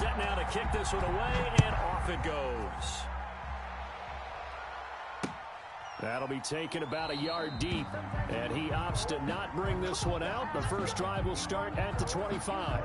set now to kick this one away, and off it goes. That'll be taken about a yard deep, and he opts to not bring this one out. The first drive will start at the 25.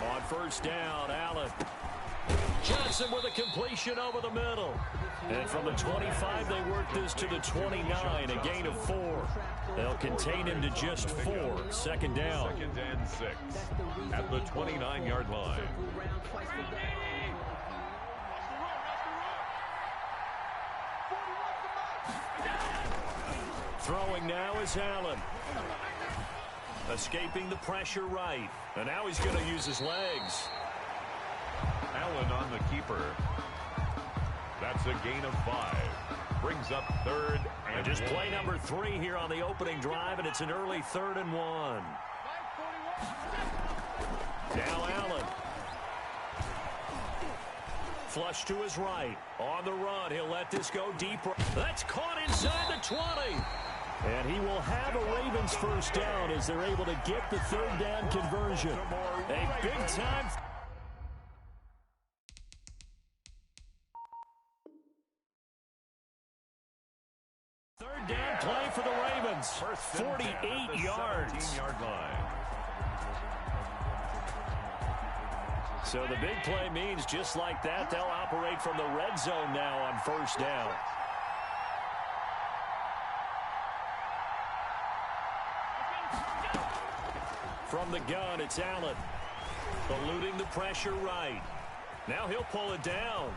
On first down, Allen. Johnson with a completion over the middle. And from the 25, they work this to the 29, a gain of 4. They'll contain him to just 4. Second down. Second and 6 at the 29-yard line. Throwing now is Allen. Escaping the pressure right. And now he's going to use his legs. Allen on the keeper. That's a gain of 5. Brings up third and just play number 3 here on the opening drive, and it's an early 3rd and 1. Now Allen. Flush to his right. On the run, he'll let this go deeper. That's caught inside the 20. And he will have a Ravens first down as they're able to get the 3rd down conversion. A big time. Third down play for the Ravens. 48 yards. 17-yard line. So the big play means just like that, they'll operate from the red zone now on first down. From the gun, it's Allen. Eluding the pressure right. Now he'll pull it down.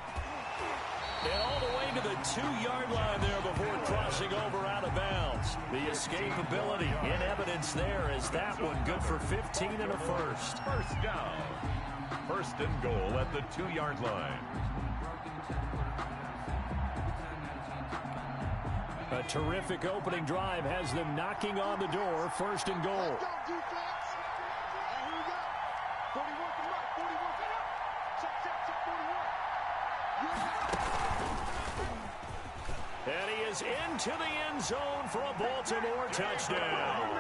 And all the way to the 2-yard line there before crossing over out of bounds. The escapability in evidence there is that one good for 15 and a first. First down. First and goal at the 2-yard line. A terrific opening drive has them knocking on the door. First and goal. And he is into the end zone for a Baltimore touchdown.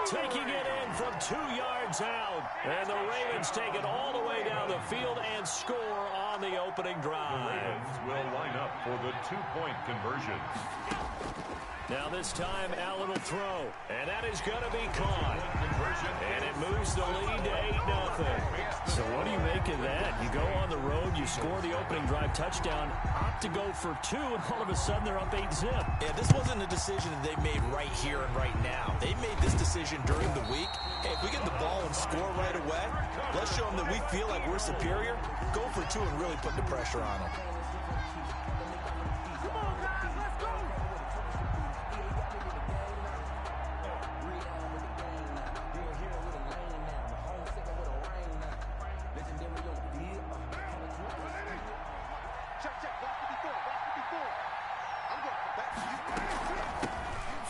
Taking it in from 2 yards out. And the Ravens take it all the way down the field and score on the opening drive. The Ravens will line up for the 2-point conversion. Now this time, Allen will throw. And that is going to be caught. And it moves the lead to 8-0. So what do you make of that? You go on the road, you score the opening drive touchdown, opt to go for 2, and all of a sudden they're up 8-zip. Yeah, this wasn't a decision that they made right here and right now. They made this decision during the week. Hey, if we get the ball and score right away, let's show them that we feel like we're superior. Go for 2 and really put the pressure on them.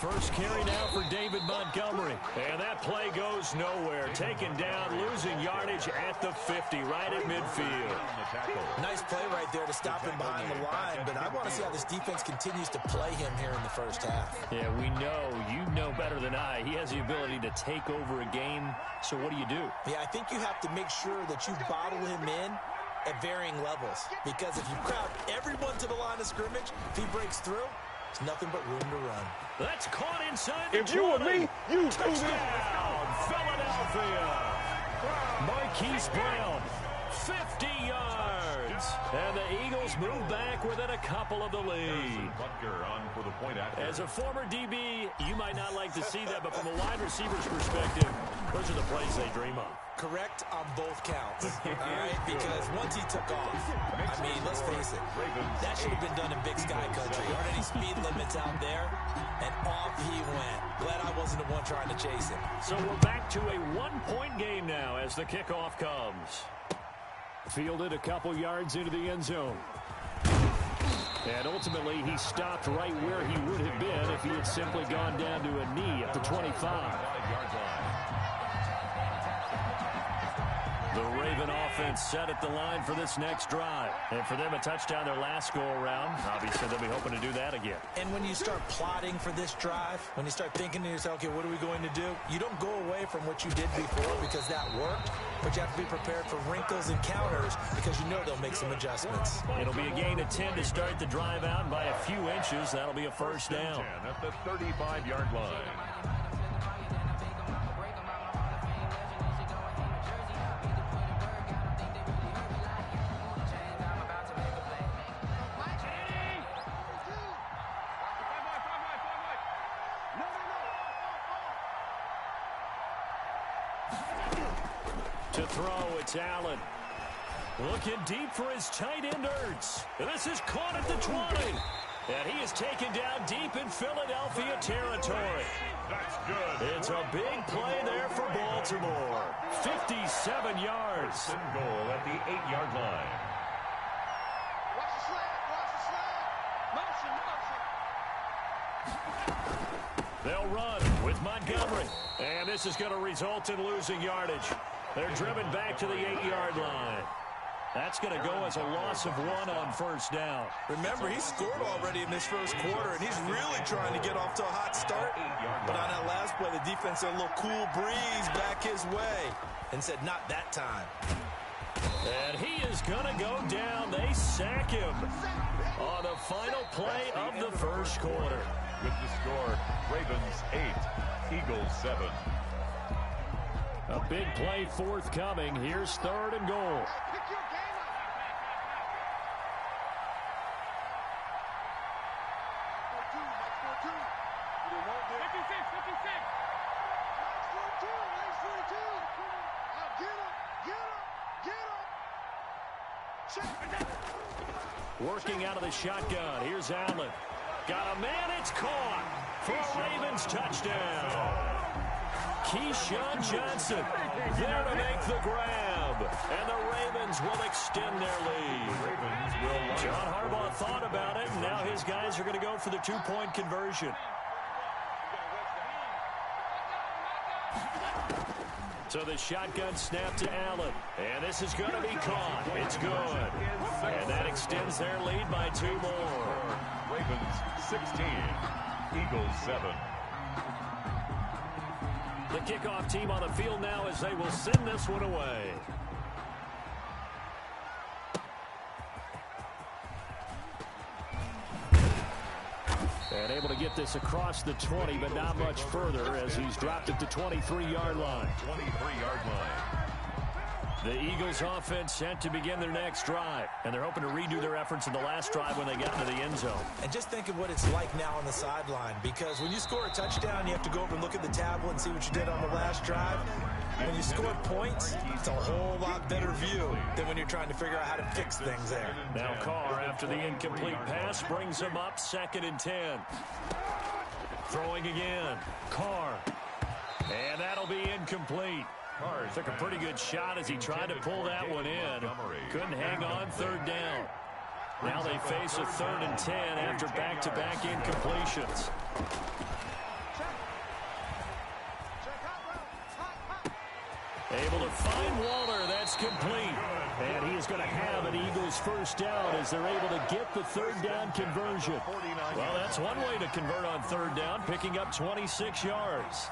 First carry now for David Montgomery. And that play goes nowhere. Taken down, losing yardage at the 50, right at midfield. Nice play right there to stop him behind the line, but I want to see how this defense continues to play him here in the first half. Yeah, we know. You know better than I. He has the ability to take over a game. So what do you do? Yeah, I think you have to make sure that you bottle him in at varying levels. Because if you crowd everyone to the line of scrimmage, if he breaks through, there's nothing but room to run. That's caught inside the 20. If you were me, you touchdown, Philadelphia. Marquise Brown, 50 yards. And the Eagles move back within a couple of the lead. As a former DB, you might not like to see that, but from a wide receiver's perspective, those are the plays they dream of. Correct on both counts, all right? Because once he took off, I mean, let's face it, that should have been done in Big Sky Country. There aren't any speed limits out there, and off he went. Glad I wasn't the one trying to chase him. So we're back to a 1-point game now as the kickoff comes. Fielded a couple yards into the end zone. And ultimately, he stopped right where he would have been if he had simply gone down to a knee at the 25. 5-yard line. The Raven offense set at the line for this next drive. And for them, a touchdown their last go-around. Obviously, they'll be hoping to do that again. And when you start plotting for this drive, when you start thinking to yourself, okay, what are we going to do? You don't go away from what you did before because that worked, but you have to be prepared for wrinkles and counters because you know they'll make some adjustments. It'll be a gain of 10 to start the drive out by a few inches. That'll be a first down. 10 at the 35-yard line. To throw, it's Allen. Looking deep for his tight end, Ertz. And this is caught at the 20. And he is taken down deep in Philadelphia territory. That's good. It's a big play there for Baltimore. 57 yards. First and goal at the 8-yard line. Watch the slant. Watch the slant. Motion. They'll run with Montgomery. And this is going to result in losing yardage. They're driven back to the 8-yard line. That's going to go as a loss of 1 on first down. Remember, he scored already in this first quarter, and he's really trying to get off to a hot start. But on that last play, the defense had a little cool breeze back his way and said, not that time. And he is going to go down. They sack him on the final play of the first quarter. With the score, Ravens 8, Eagles 7. A big play forthcoming. Here's third and goal. Pick your game up. 42, Mike 42. You won't do it. 56, 56. Mike 42, Mike 42. Get him. Check. Working out of the shotgun. Here's Allen. Got a man. It's caught for a Ravens touchdown. Sheluv-justin there to make the grab. And the Ravens will extend their lead. John Harbaugh thought about it, and now his guys are going to go for the two-point conversion. So the shotgun snap to Allen. And this is going to be caught. It's good. And that extends their lead by 2 more. Ravens 16, Eagles 7. The kickoff team on the field now as they will send this one away. And able to get this across the 20, but not much further as he's dropped at the 23-yard line. 23-yard line. The Eagles offense set to begin their next drive. And they're hoping to redo their efforts in the last drive when they got into the end zone. And just think of what it's like now on the sideline, because when you score a touchdown, you have to go over and look at the tablet and see what you did on the last drive. When you score points, it's a whole lot better view than when you're trying to figure out how to fix things there. Now Carr, after the incomplete pass, brings him up 2nd and 10. Throwing again. Carr. And that'll be incomplete. Took a pretty good shot as he tried to pull that one in. Couldn't hang on 3rd down. Now they face a 3rd and 10 after back-to-back incompletions. Able to find Waller. That's complete. And he is going to have an Eagles first down as they're able to get the 3rd down conversion. Well, that's one way to convert on 3rd down, picking up 26 yards.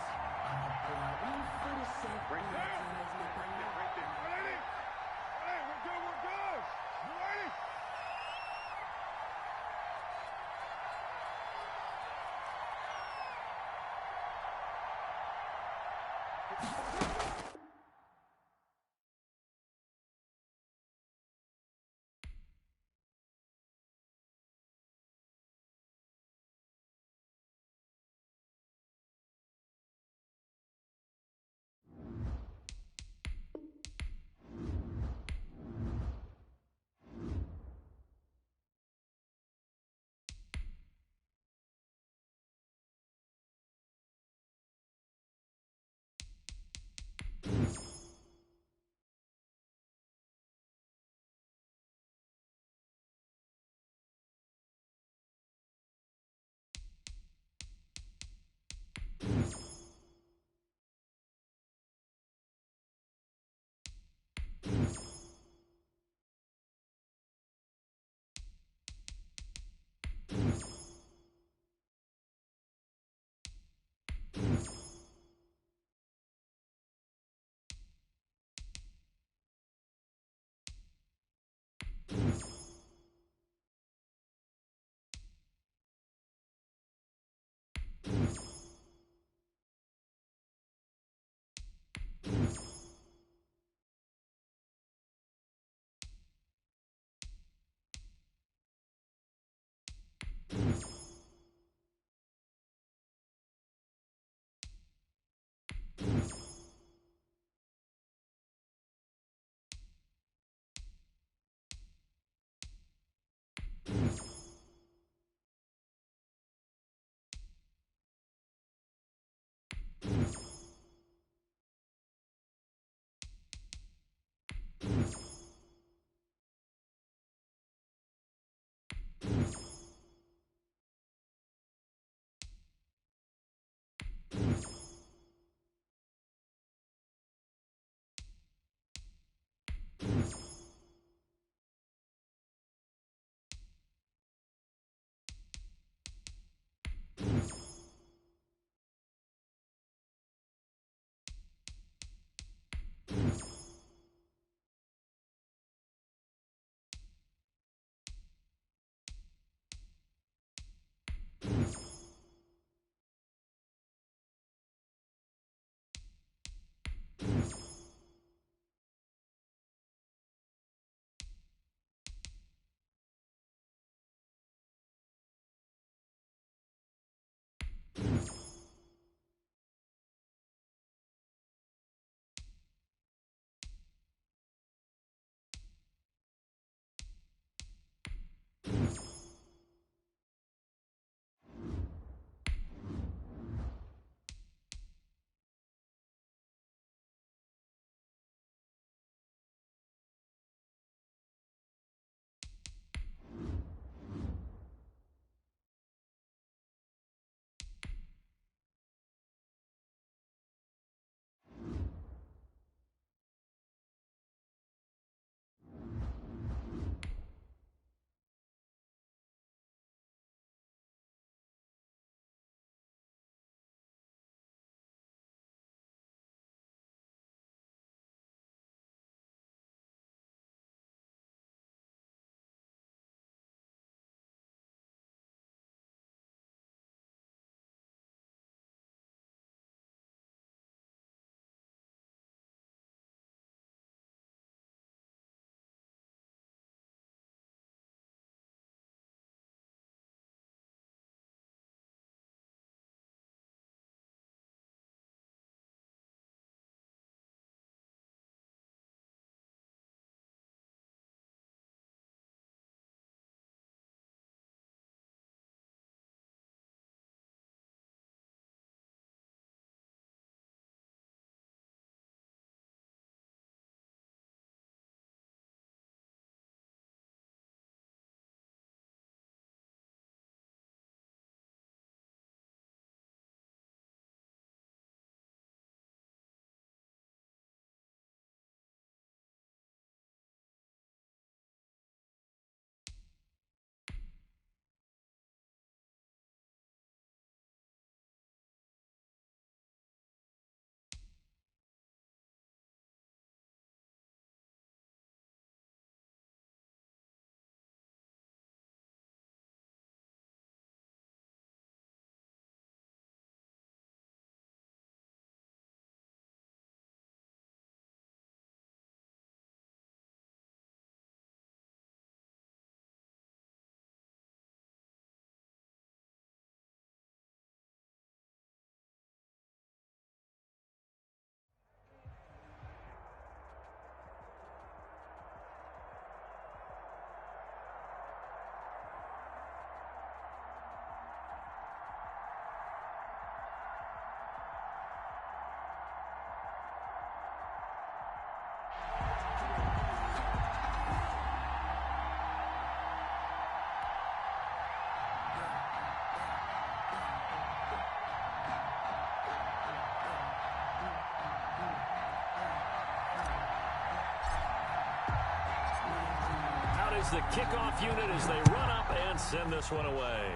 is the kickoff unit as they run up and send this one away.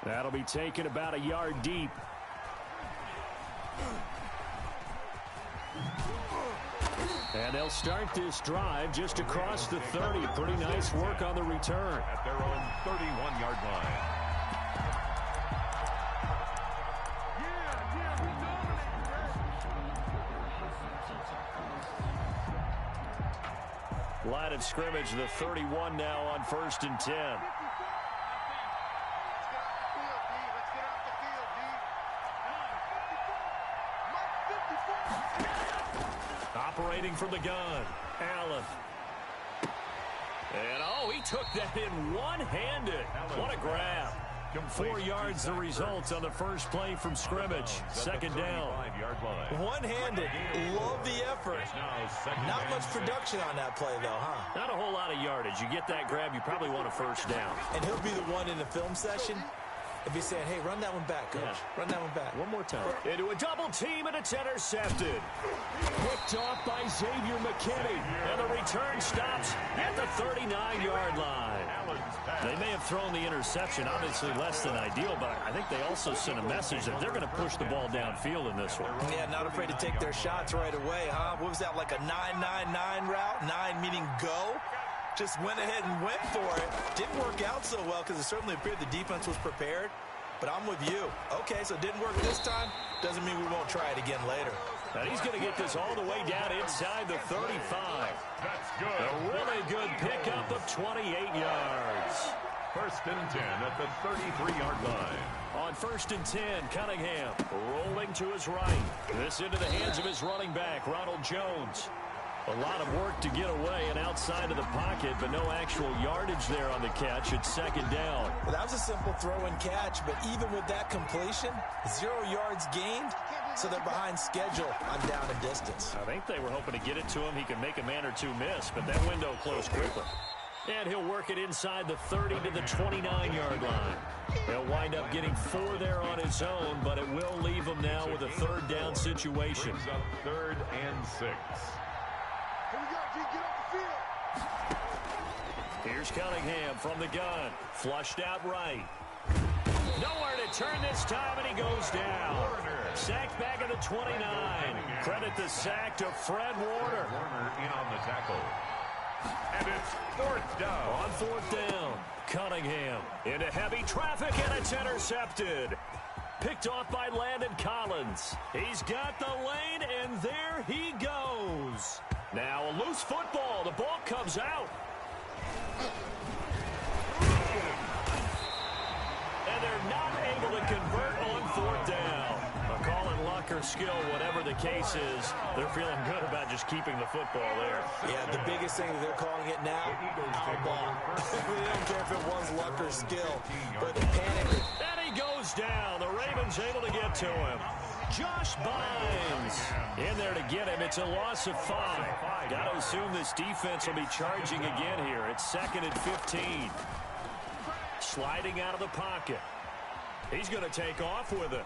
That'll be taken about a yard deep. And they'll start this drive just across the 30. Pretty nice work on the return. At their own 31-yard line. Line of scrimmage, the 31 now on 1st and 10. Operating from the gun, Allen. And, oh, he took that in one-handed. What a grab. 4 yards the result on the first play from scrimmage. Second down. One-handed. Love the effort. Not much production on that play, though, huh? Not a whole lot of yardage. You get that grab, you probably want a first down. And he'll be the one in the film session if he's saying, hey, run that one back, coach. Yeah. Run that one back. One more time. Into a double team, and it's intercepted. Picked off by Xavier McKinney. And the return stops at the 39-yard line. They may have thrown the interception, obviously less than ideal, but I think they also sent a message that they're going to push the ball downfield in this one. Yeah, not afraid to take their shots right away, huh? What was that, like a 9-9-9 route? 9 meaning go? Just went ahead and went for it. Didn't work out so well because it certainly appeared the defense was prepared. But I'm with you. Okay, so it didn't work this time. Doesn't mean we won't try it again later. And he's going to get this all the way down inside the 35. That's good. A really good pickup of 28 yards. 1st and 10 at the 33-yard line. On 1st and 10, Cunningham rolling to his right. This into the hands of his running back, Ronald Jones. A lot of work to get away and outside of the pocket, but no actual yardage there on the catch. It's second down. Well, that was a simple throw and catch, but even with that completion, 0 yards gained, so they're behind schedule on down and distance. I think they were hoping to get it to him. He could make a man or two miss, but that window closed quickly. And he'll work it inside the 30 to the 29-yard line. He'll wind up getting 4 there on his own, but it will leave him now with a third down situation. Brings up 3rd and 6. Here we go, G. Get off the field. Here's Cunningham from the gun. Flushed out right. Nowhere to turn this time, and he goes down. Sacked back at the 29. Credit the sack to Fred Warner. Warner in on the tackle. And it's 4th down. On 4th down, Cunningham into heavy traffic, and it's intercepted. Picked off by Landon Collins. He's got the lane, and there he goes. Now a loose football. The ball comes out. And they're not able to convert on 4th down. A call in luck or skill, whatever the case is, they're feeling good about just keeping the football there. Yeah, the biggest thing that they're calling it now, our ball. They don't care if it was luck or skill, but the panic. And he goes down. The Ravens able to get to him. Josh Bynes in there to get him. It's a loss of 5. Got to assume this defense will be charging again here. It's 2nd and 15. Sliding out of the pocket. He's going to take off with it.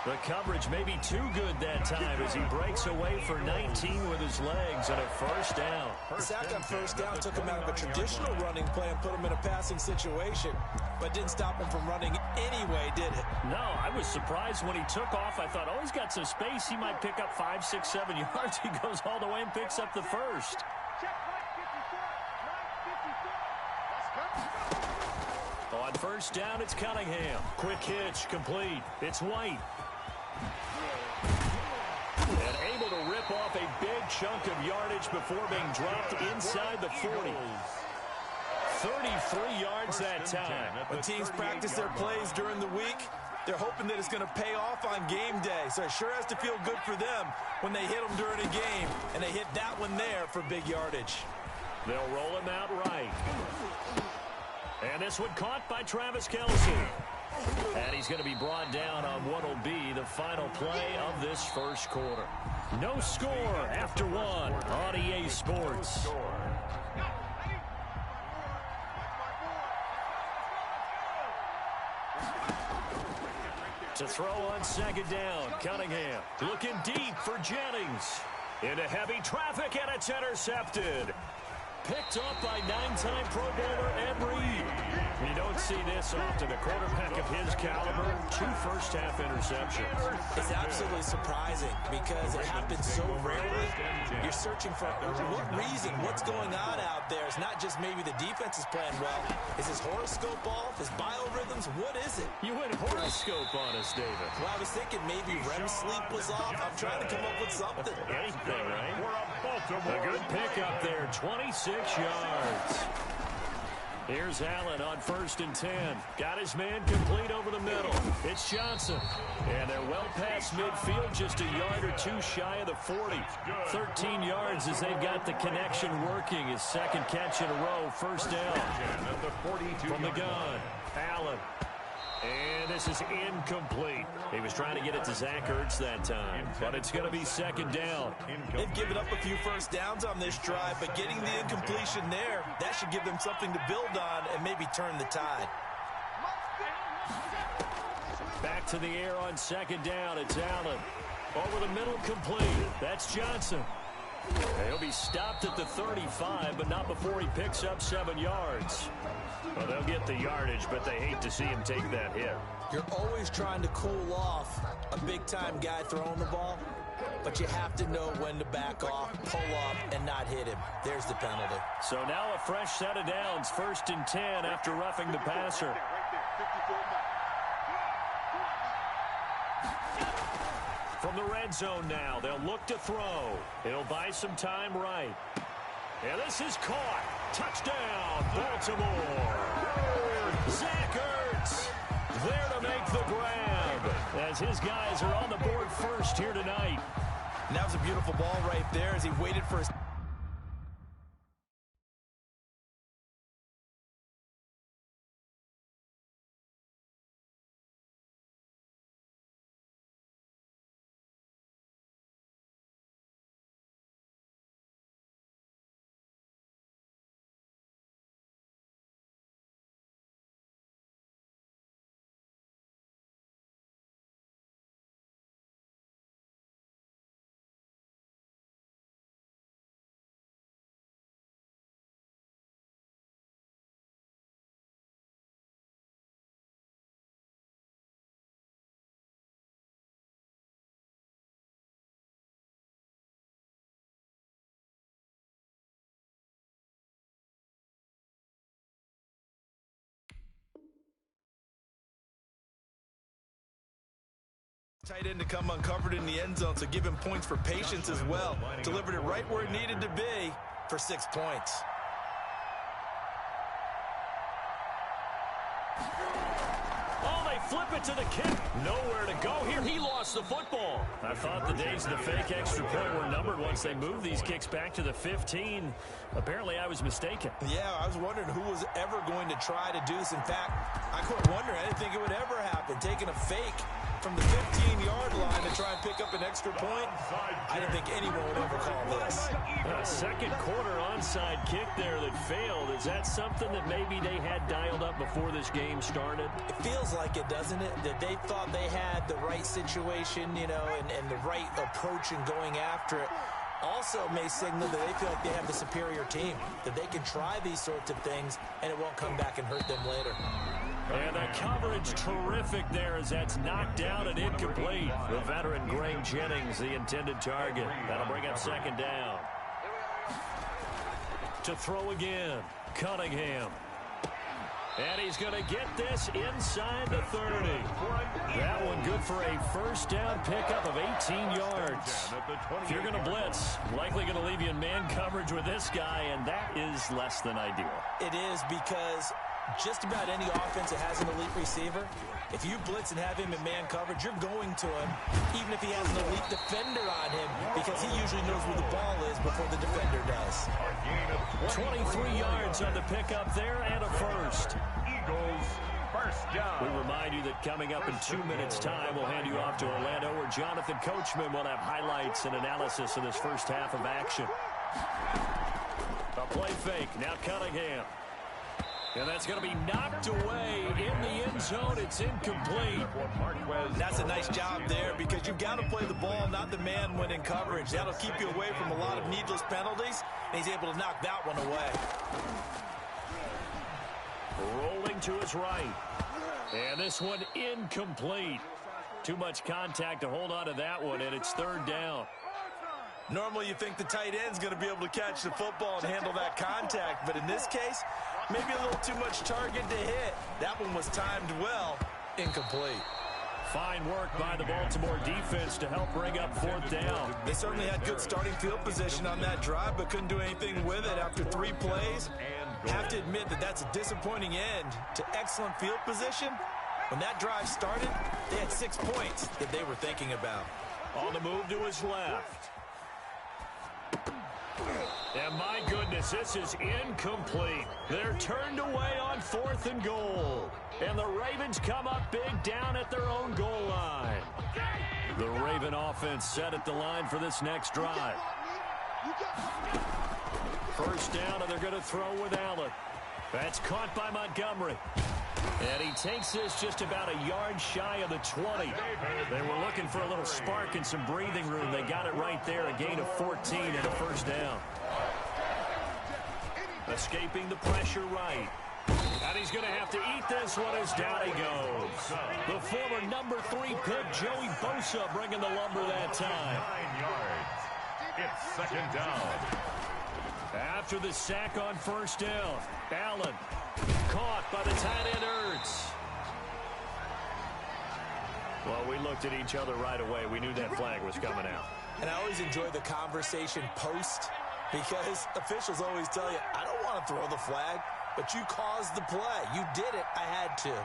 The coverage may be too good that time as he breaks away for 19 with his legs and a first down. The sack on first down took him out of a traditional running play and put him in a passing situation, but didn't stop him from running anyway, did it? No, I was surprised when he took off. I thought, oh, he's got some space. He might pick up 5, 6, 7 yards. He goes all the way and picks up the first. On first down, it's Cunningham. Quick hitch, complete. It's White. And able to rip off a big chunk of yardage before being dropped inside the 40. 33 yards that time. When teams practice their plays during the week, they're hoping that it's going to pay off on game day. So it sure has to feel good for them when they hit them during a game. And they hit that one there for big yardage. They'll roll him out right. And this one caught by Travis Kelce. And he's going to be brought down on what will be the final play of this first quarter. No score after 1 on EA Sports. To throw on second down, Cunningham looking deep for Jennings. Into heavy traffic, and it's intercepted. Picked up by 9-time Pro Bowler Ed Reed. You don't see this often. A quarterback of his caliber, 2 first-half interceptions. It's absolutely surprising because it happens so rarely. You're searching for what reason, what's going on out there. It's not just maybe the defense is playing well. Is his horoscope off? His biorhythms? What is it? You went horoscope on us, David. Well, I was thinking maybe REM sleep was off. I'm trying to come up with something. Anything, right? A good pickup there, 26 yards. Here's Allen on 1st and 10. Got his man complete over the middle. It's Johnson. And they're well past midfield, just a yard or 2 shy of the 40. 13 yards as they've got the connection working. His second catch in a row, first down. From the gun, Allen. And this is incomplete. He was trying to get it to Zach Ertz that time, but it's going to be 2nd down. They've given up a few first downs on this drive, but getting the incompletion there, that should give them something to build on and maybe turn the tide. Back to the air on 2nd down. It's Allen. Over the middle, complete. That's Johnson. He'll be stopped at the 35, but not before he picks up 7 yards. Well, they'll get the yardage, but they hate to see him take that hit. You're always trying to cool off a big-time guy throwing the ball, but you have to know when to back off, pull up, and not hit him. There's the penalty. So now a fresh set of downs, 1st and 10 after roughing the passer. From the red zone now, they'll look to throw. It'll buy some time right. And this is caught. Touchdown, Baltimore. Zach Ertz there to make the grab as his guys are on the board first here tonight. And that was a beautiful ball right there as he waited for his... Tight end to come uncovered in the end zone, so give him points for patience as well. Delivered it right where it needed to be for 6 points. Oh, they flip it to the kick. Nowhere to go here. He lost the football. I thought the days of the fake extra point were numbered once they moved these kicks back to the 15. Apparently, I was mistaken. Yeah, I was wondering who was ever going to try to do this. In fact, I couldn't wonder. I didn't think it would ever happen. Taking a fake from the 15-yard line to try and pick up an extra point. I didn't think anyone would ever call this. A second quarter onside kick there that failed. Is that something that maybe they had dialed up before this game started? It feels like it, doesn't it? That they thought they had the right situation, you know, and the right approach in going after it. Also may signal that they feel like they have the superior team, that they can try these sorts of things and it won't come back and hurt them later. And the coverage terrific there as that's knocked down and incomplete. The veteran Greg Jennings, the intended target. That'll bring up 2nd down. To throw again, Cunningham. And he's going to get this inside the 30. That one good for a first down pickup of 18 yards. If you're going to blitz, likely going to leave you in man coverage with this guy, and that is less than ideal. It is, because just about any offense that has an elite receiver, if you blitz and have him in man coverage, you're going to him, even if he has an elite defender on him, because he usually knows where the ball is before the defender does. 23 yards on the pickup there and a first. Eagles, first down. We remind you that coming up in 2 minutes' time, we'll hand you off to Orlando, where Jonathan Coachman will have highlights and analysis of this first half of action. A play fake, now Cunningham. And that's going to be knocked away in the end zone. It's incomplete. That's a nice job there, because you've got to play the ball, not the man when in coverage. That'll keep you away from a lot of needless penalties, and he's able to knock that one away. Rolling to his right. And this one incomplete. Too much contact to hold on to that one, and it's third down. Normally you think the tight end's going to be able to catch the football and handle that contact, but in this case, maybe a little too much target to hit. That one was timed well. Incomplete. Fine work by the Baltimore defense to help bring up fourth down. They certainly had good starting field position on that drive, but couldn't do anything with it after 3 plays. Have to admit that that's a disappointing end to excellent field position. When that drive started, they had 6 points that they were thinking about. On the move to his left. And my goodness, this is incomplete. They're turned away on 4th and goal. And the Ravens come up big down at their own goal line. The Raven offense set at the line for this next drive. First down, and they're going to throw with Allen. That's caught by Montgomery. And he takes this just about a yard shy of the 20. They were looking for a little spark and some breathing room. They got it right there, a gain of 14 and a first down. Escaping the pressure right. And he's going to have to eat this one as down he goes. The former number 3 pick, Joey Bosa, bringing the lumber that time. 9 yards. It's second down. After the sack on first down, Allen caught by the tight end Ertz. Well, we looked at each other right away. We knew that flag was coming out. And I always enjoy the conversation post because officials always tell you, I don't want to throw the flag, but you caused the play. You did it. I had to.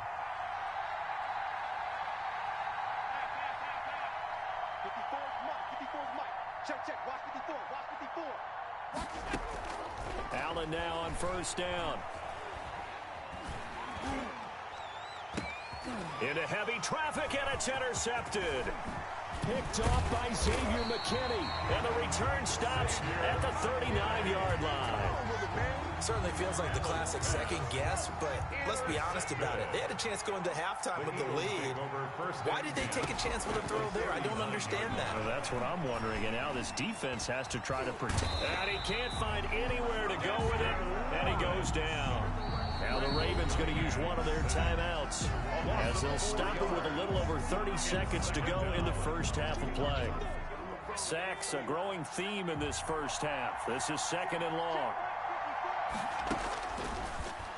54 is Mike. 54 is Mike. Check. Watch 54. Watch 54. Allen now on first down. Into heavy traffic, and it's intercepted. Picked off by Xavier McKinney. And the return stops at the 39-yard line. Certainly feels like the classic second guess, but let's be honest about it. They had a chance going to halftime with the lead. Why did they take a chance with a throw there? I don't understand that. Well, that's what I'm wondering. And now this defense has to try to protect. And he can't find anywhere to go with it, and he goes down. Now the Ravens going to use one of their timeouts as they'll stop it with a little over 30 seconds to go in the first half of play. Sacks, a growing theme in this first half. This is second and long.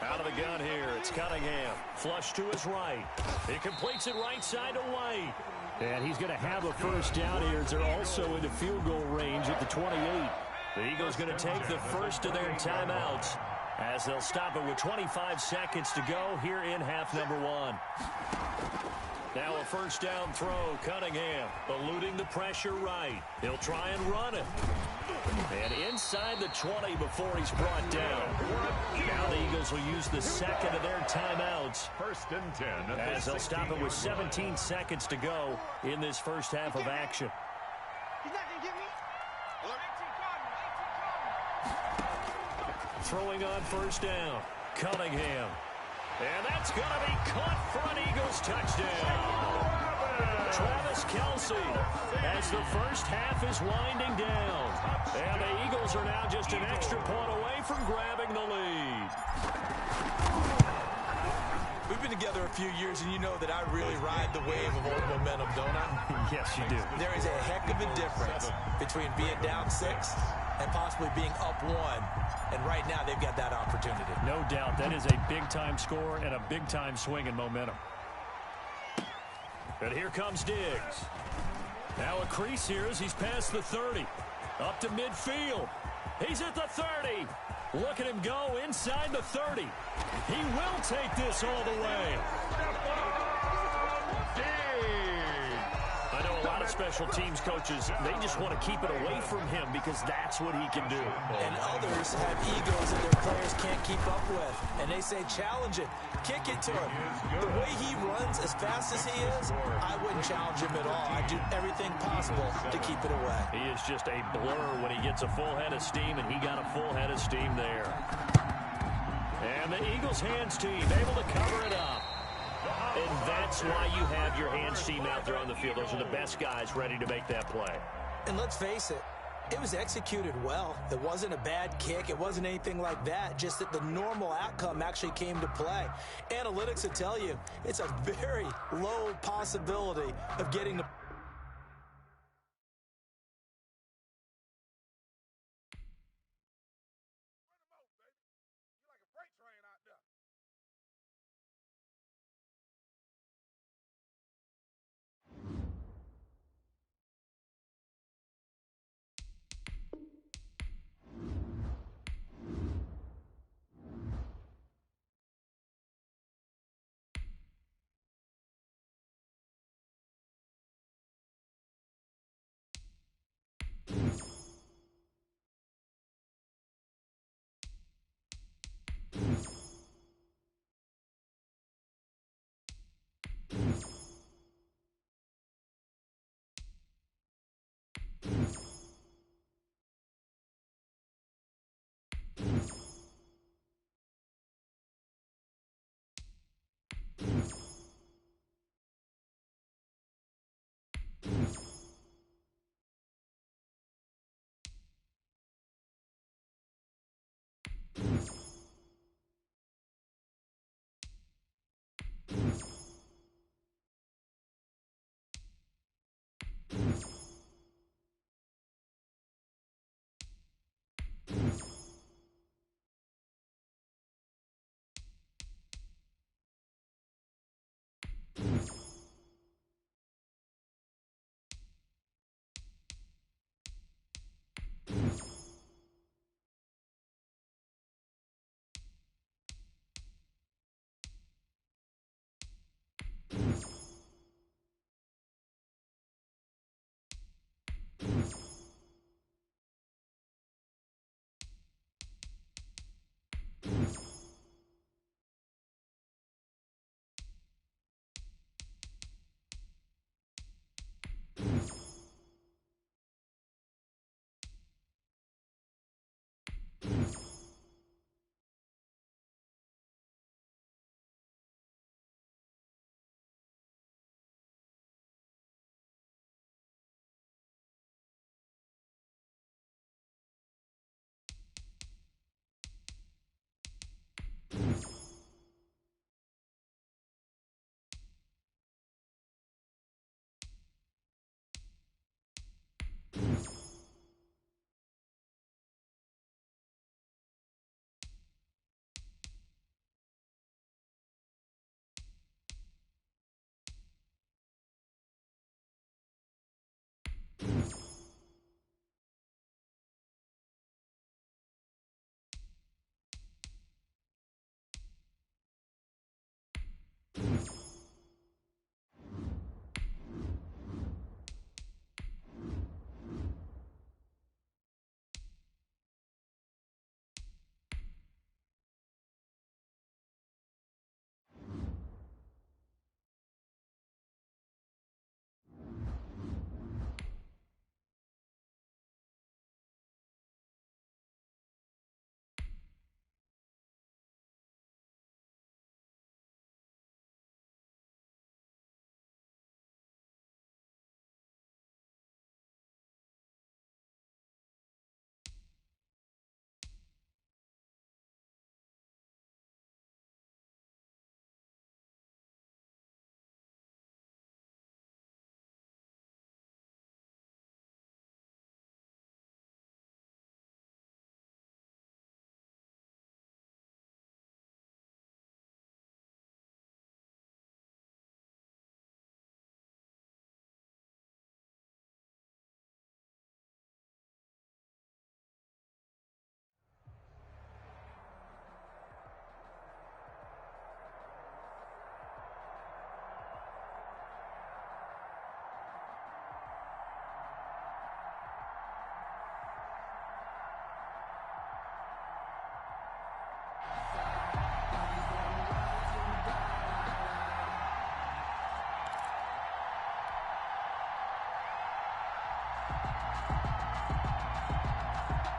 Out of the gun here, it's Cunningham. Flush to his right. He completes it right side to White. And he's going to have a first down here as they're also into field goal range at the 28. The Eagles going to take the first of their timeouts as they'll stop it with 25 seconds to go here in half number 1. Now a first down throw, Cunningham eluding the pressure right. He'll try and run it. And inside the 20 before he's brought down. Now the Eagles will use the second of their timeouts. First and 10. As they'll stop it with 17 seconds to go in this first half of action. He's not going to get me. Throwing on first down, Cunningham. And that's going to be caught for an Eagles touchdown. Travis Kelce as the first half is winding down. And the Eagles are now just an extra point away from grabbing the lead. We've been together a few years, and you know that I really ride the wave of old momentum, don't I? Yes, you do. There is a heck of a difference between being down 6 and possibly being up 1. And right now, they've got that opportunity. No doubt. That is a big-time score and a big-time swing in momentum. And here comes Diggs. Now a crease here as he's past the 30. Up to midfield. He's at the 30. Look at him go inside the 30. He will take this all the way. I know a lot of special teams coaches, they just want to keep it away from him because that's what he can do. And others have egos that their players can't keep up with. And they say, challenge it. Kick it to him. The way he runs as fast as he is, I wouldn't challenge him at all. I'd do everything possible to keep it away. He is just a blur when he gets a full head of steam, and he got a full head of steam there. And the Eagles hands team able to cover it up. And that's why you have your hands team out there on the field. Those are the best guys ready to make that play. And let's face it, It was executed well. It wasn't a bad kick. It wasn't anything like that. Just that the normal outcome actually came to play. Analytics will tell you it's a very low possibility of getting the...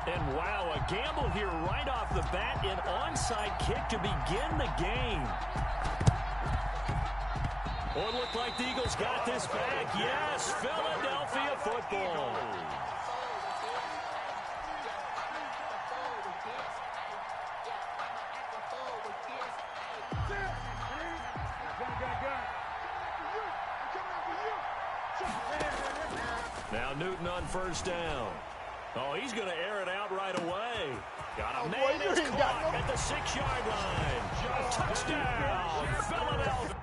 And wow, a gamble here right off the bat. An onside kick to begin the game. Oh, it looked like the Eagles got this back. Yes, Philadelphia football. Now Newton on first down. Oh, he's going to air it out right away. Got a man is caught at the 6-yard line. Touchdown, Philadelphia.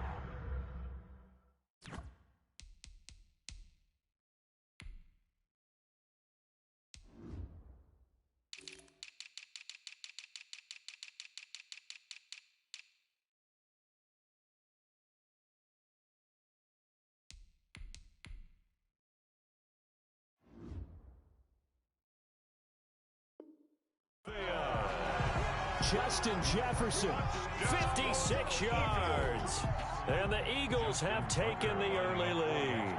Justin Jefferson, 56 yards. And the Eagles have taken the early lead.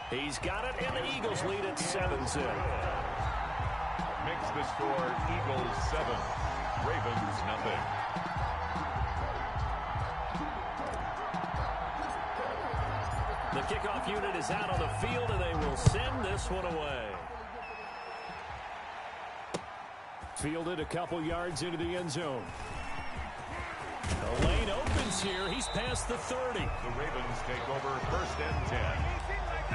He's got it, and the Eagles lead at 7-0. Makes the score Eagles 7, Ravens nothing. The kickoff unit is out on the field, and they will send this one away. Fielded a couple yards into the end zone. The lane opens here. He's past the 30. The Ravens take over 1st and 10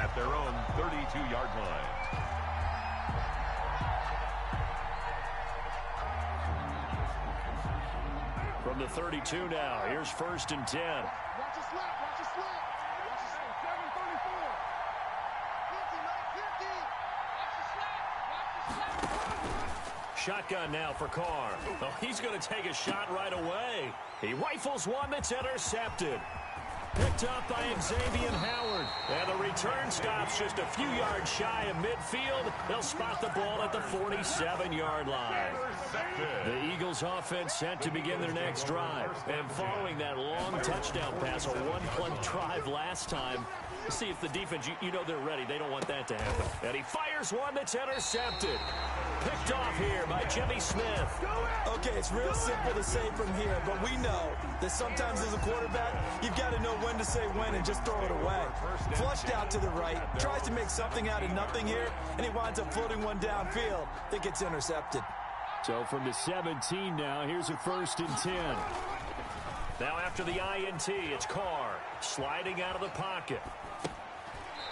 at their own 32-yard line. From the 32 now, here's 1st and 10. Watch it slap, watch it slap. Watch it slap. 734. 50, 50. Watch it slap. Shotgun now for Carr. Oh, he's going to take a shot right away. He rifles one that's intercepted. Picked up by Xavier Howard. And the return stops just a few yards shy of midfield. They'll spot the ball at the 47-yard line. The Eagles offense set to begin their next drive. And following that long touchdown pass, a one-play drive last time, see if the defense, you know they're ready. They don't want that to happen. And he fires one that's intercepted. Picked off here by Jimmy Smith. Okay, it's real simple to say from here, but we know that sometimes as a quarterback, you've got to know when to say when and just throw it away. Flushed out to the right, tries to make something out of nothing here, and he winds up floating one downfield that gets intercepted. So from the 17 now, here's a 1st and 10. Now after the INT, it's Carr sliding out of the pocket.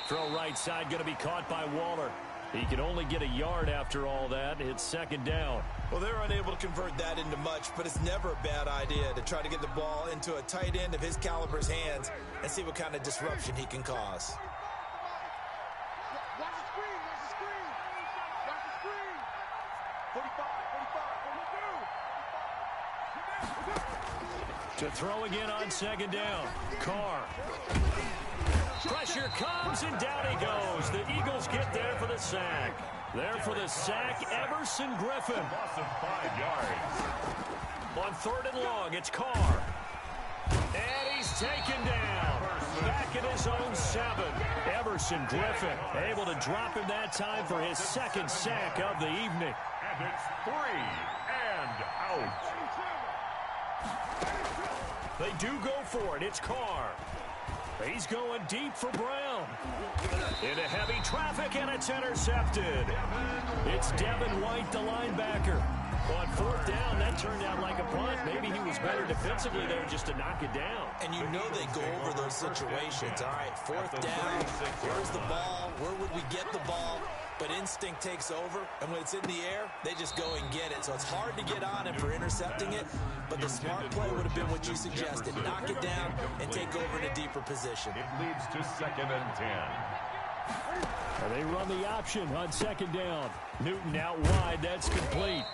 Throw right side going to be caught by Waller. He can only get a yard after all that. It's 2nd down. Well, they're unable to convert that into much, but it's never a bad idea to try to get the ball into a tight end of his caliber's hands and see what kind of disruption he can cause. Watch the screen, watch the screen. Watch the screen. 45, 45. To throw again on 2nd down. Carr. Pressure comes, and down he goes. The Eagles get there for the sack. There for the sack, Everson Griffin. Loss of 5 yards. On 3rd and long, it's Carr. And he's taken down. Back in his own 7. Everson Griffin able to drop him that time for his 2nd sack of the evening. And it's 3 and out. They do go for it. It's Carr. He's going deep for Brown. Into heavy traffic, and it's intercepted. It's Devin White, the linebacker. On 4th down, that turned out like a punt. Maybe he was better defensively there just to knock it down. And you know they go over those situations. All right, 4th down, where's the ball? Where would we get the ball? But instinct takes over, and when it's in the air, they just go and get it. So it's hard to get on him for intercepting it, but the smart play would have been what you suggested. Knock it down and take over in a deeper position. It leads to 2nd and 10. And they run the option on 2nd down. Newton out wide. That's complete.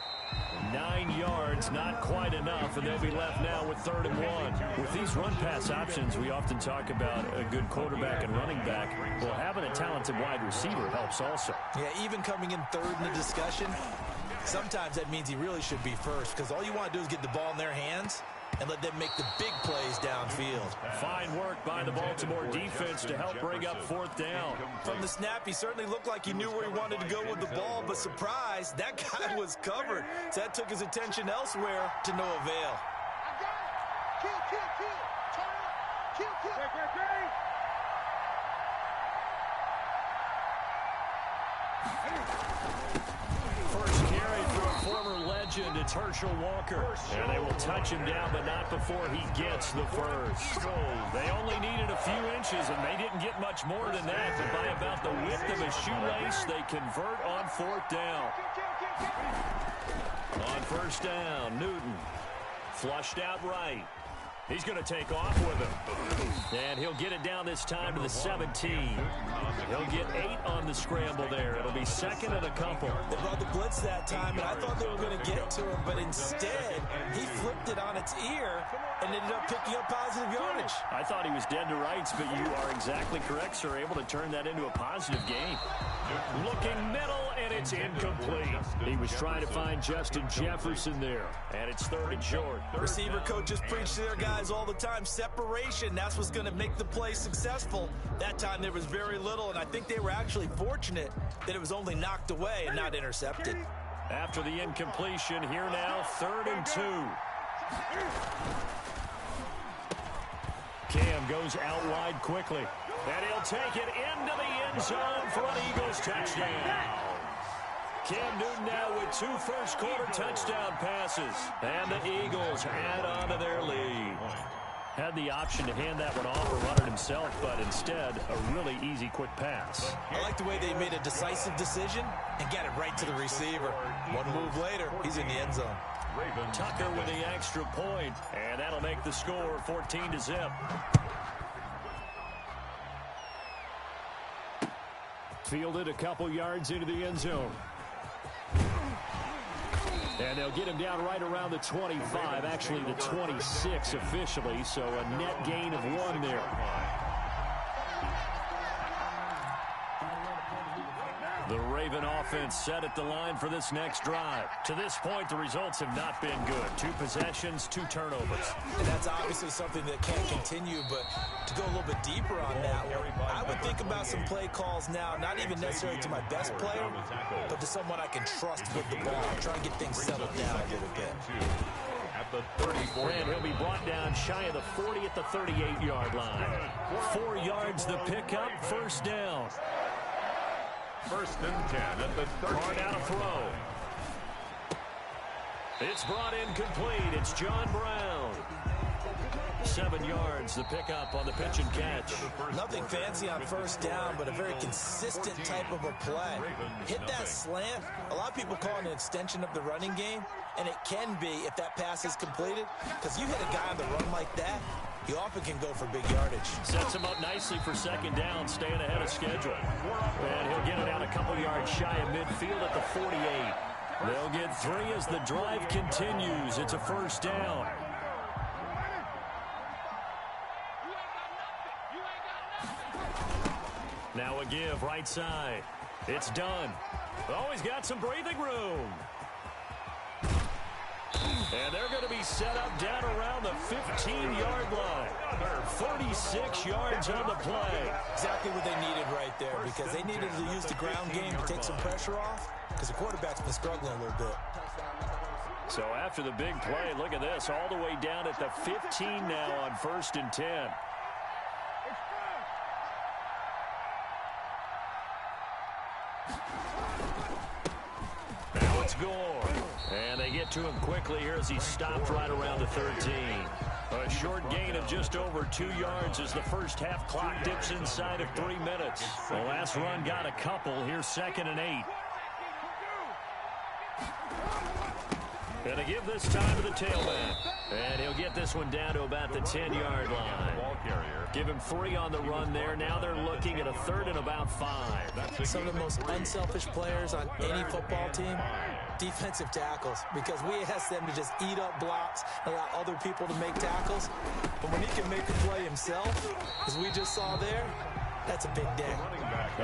9 yards, not quite enough, and they'll be left now with 3rd and 1. With these run-pass options, we often talk about a good quarterback and running back. Well, having a talented wide receiver helps also. Yeah, even coming in 3rd in the discussion, sometimes that means he really should be first, because all you want to do is get the ball in their hands and let them make the big plays downfield. Fine work by the Baltimore defense to help bring up 4th down. From the snap, he certainly looked like he knew where he wanted to go with the ball, but surprise, that guy was covered. So that took his attention elsewhere to no avail. I got it. Kill, kill, kill. Turn up. Kill, kill. First carry for a former legend, it's Herschel Walker. And they will touch him down, but not before he gets the first. They only needed a few inches, and they didn't get much more than that. But by about the width of a shoelace, they convert on 4th down. On 1st down, Newton. Flushed out right. He's going to take off with him. And he'll get it down this time to the 17. He'll get 8 on the scramble there. It'll be 2nd and a couple. They brought the blitz that time, and I thought they were going to get to him, but instead, he flipped it on its ear and ended up picking up positive yardage. I thought he was dead to rights, but you are exactly correct, sir. Able to turn that into a positive gain. Looking middle, and it's incomplete. He was trying to find Justin Jefferson there, and it's 3rd and short. Receiver coaches preach to their guys all the time. Separation, that's what's going to make the play successful. That time there was very little, and I think they were actually fortunate that it was only knocked away and not intercepted. After the incompletion, here now, 3rd and 2. Cam goes out wide quickly. And he'll take it into the end zone for an Eagles touchdown. Cam Newton now with 2 first-quarter touchdown passes. And the Eagles add on to their lead. Had the option to hand that one off or run it himself, but instead, a really easy, quick pass. I like the way they made a decisive decision and got it right to the receiver. One move later, he's in the end zone. Tucker with the extra point, and that'll make the score 14-0. Fielded a couple yards into the end zone. And they'll get him down right around the 25, actually the 26 officially, so a net gain of 1 there. The Raven offense set at the line for this next drive. To this point, the results have not been good. 2 possessions, 2 turnovers. And that's obviously something that can't continue, but to go a little bit deeper on that one, I would think about some play calls now, not even necessarily to my best player, but to someone I can trust with the ball. Try and get things settled down a little bit. At the 34. And he'll be brought down shy of the 40 at the 38-yard line. 4 yards the pickup, 1st down. 1st and 10 at the 30. Hard out of throw. It's brought in complete. It's John Brown. 7 yards, the pickup on the pitch and catch. Nothing fancy on 1st down, but a very consistent type of a play. Hit that slant. A lot of people call it an extension of the running game, and it can be if that pass is completed, because you hit a guy on the run like that, he often can go for big yardage. Sets him up nicely for 2nd down, staying ahead of schedule. And he'll get it out a couple yards shy of midfield at the 48. They'll get 3 as the drive continues. It's a 1st down. Now a give, right side. It's done. Oh, he's got some breathing room. And they're going to be set up down around the 15-yard line. 36 yards on the play. Exactly what they needed right there, because they needed to use the ground game to take some pressure off, because the quarterback's been struggling a little bit. So after the big play, look at this, all the way down at the 15 now on 1st and 10. Now it's Gore. And they get to him quickly here as he stopped right around the 13. A short gain of just over 2 yards as the first half clock dips inside of 3 minutes. The last run got a couple. Here's 2nd and 8. And they give this time to the tailback. And he'll get this one down to about the 10-yard line. Give him 3 on the run there. Now they're looking at a 3rd and about 5. Some of the most unselfish players on any football team, defensive tackles, because we ask them to just eat up blocks, allow other people to make tackles. But when he can make a play himself, as we just saw there, that's a big day.